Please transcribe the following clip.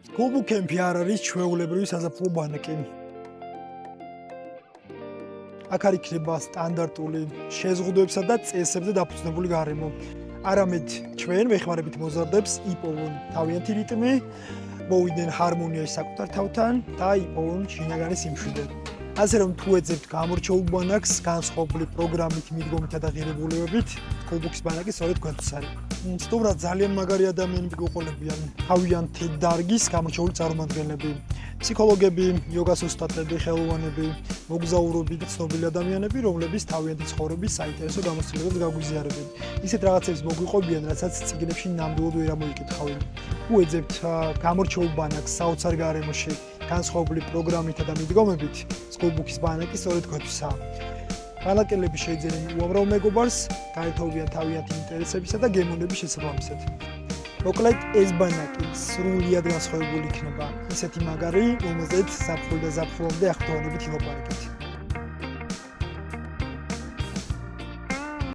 Skillbook-ები არ არის ჩვეულებრივი საზაფხულო ბანაკი. აქ არ იქნება სტანდარტული შეზღუდვებსა და წესებზე დაფუძნებული გარემო. არამედ ჩვენ ვეხმარებით მოზარდებს იპოვონ თავიანთი რიტმი, მოვიდნენ ჰარმონიაში საკუთარ თავთან და იპოვონ შინაგანი სიმშვიდე. ასე რომ თუ ეძებთ გამორჩეულ ბანაკს, განსხვავებული პროგრამით, მიდგომითა და ღირებულებებით, Skillbook-ის ბანაკი სწორედ თქვენთვის არის. Სწორად ძალიან მაგარი ადამიანები გიყოლებიან, თავიანთი დარგის გამორჩეული წარმომადგენლები, ფსიქოლოგები, იოგას ოსტატები, ხელოვანები, მოგზაურები და ცნობილი ადამიანები, რომლებიც თავიანთი ცხოვრების საინტერესო გამოცდილებებს გაგვიზიარებენ. ისეთ რაღაცებს მოგვიყვებიან, რასაც წიგნებში ნამდვილად ვერ ამოიკითხავენ. თუ ეძებთ გამორჩეულ ბანაკს საოცარ გარემოში, განსხვავებული პროგრამითა და მიდგომებით, Skillbook-ის ბანაკი სწორედ თქვენთვისაა. ბანაკელები შეიძენენ უამრავ მეგობარს, გაერთობიან თავიანთი ინტერესებისა და გემოვნების შესაბამისად. მოკლედ, ეს ბანაკი სრულიად განსხვავებული იქნება. ისეთი მაგარი, რომელზეც ზაფხულ და ზაფხულამდე ახტოვანებით ილაპარაკეთ.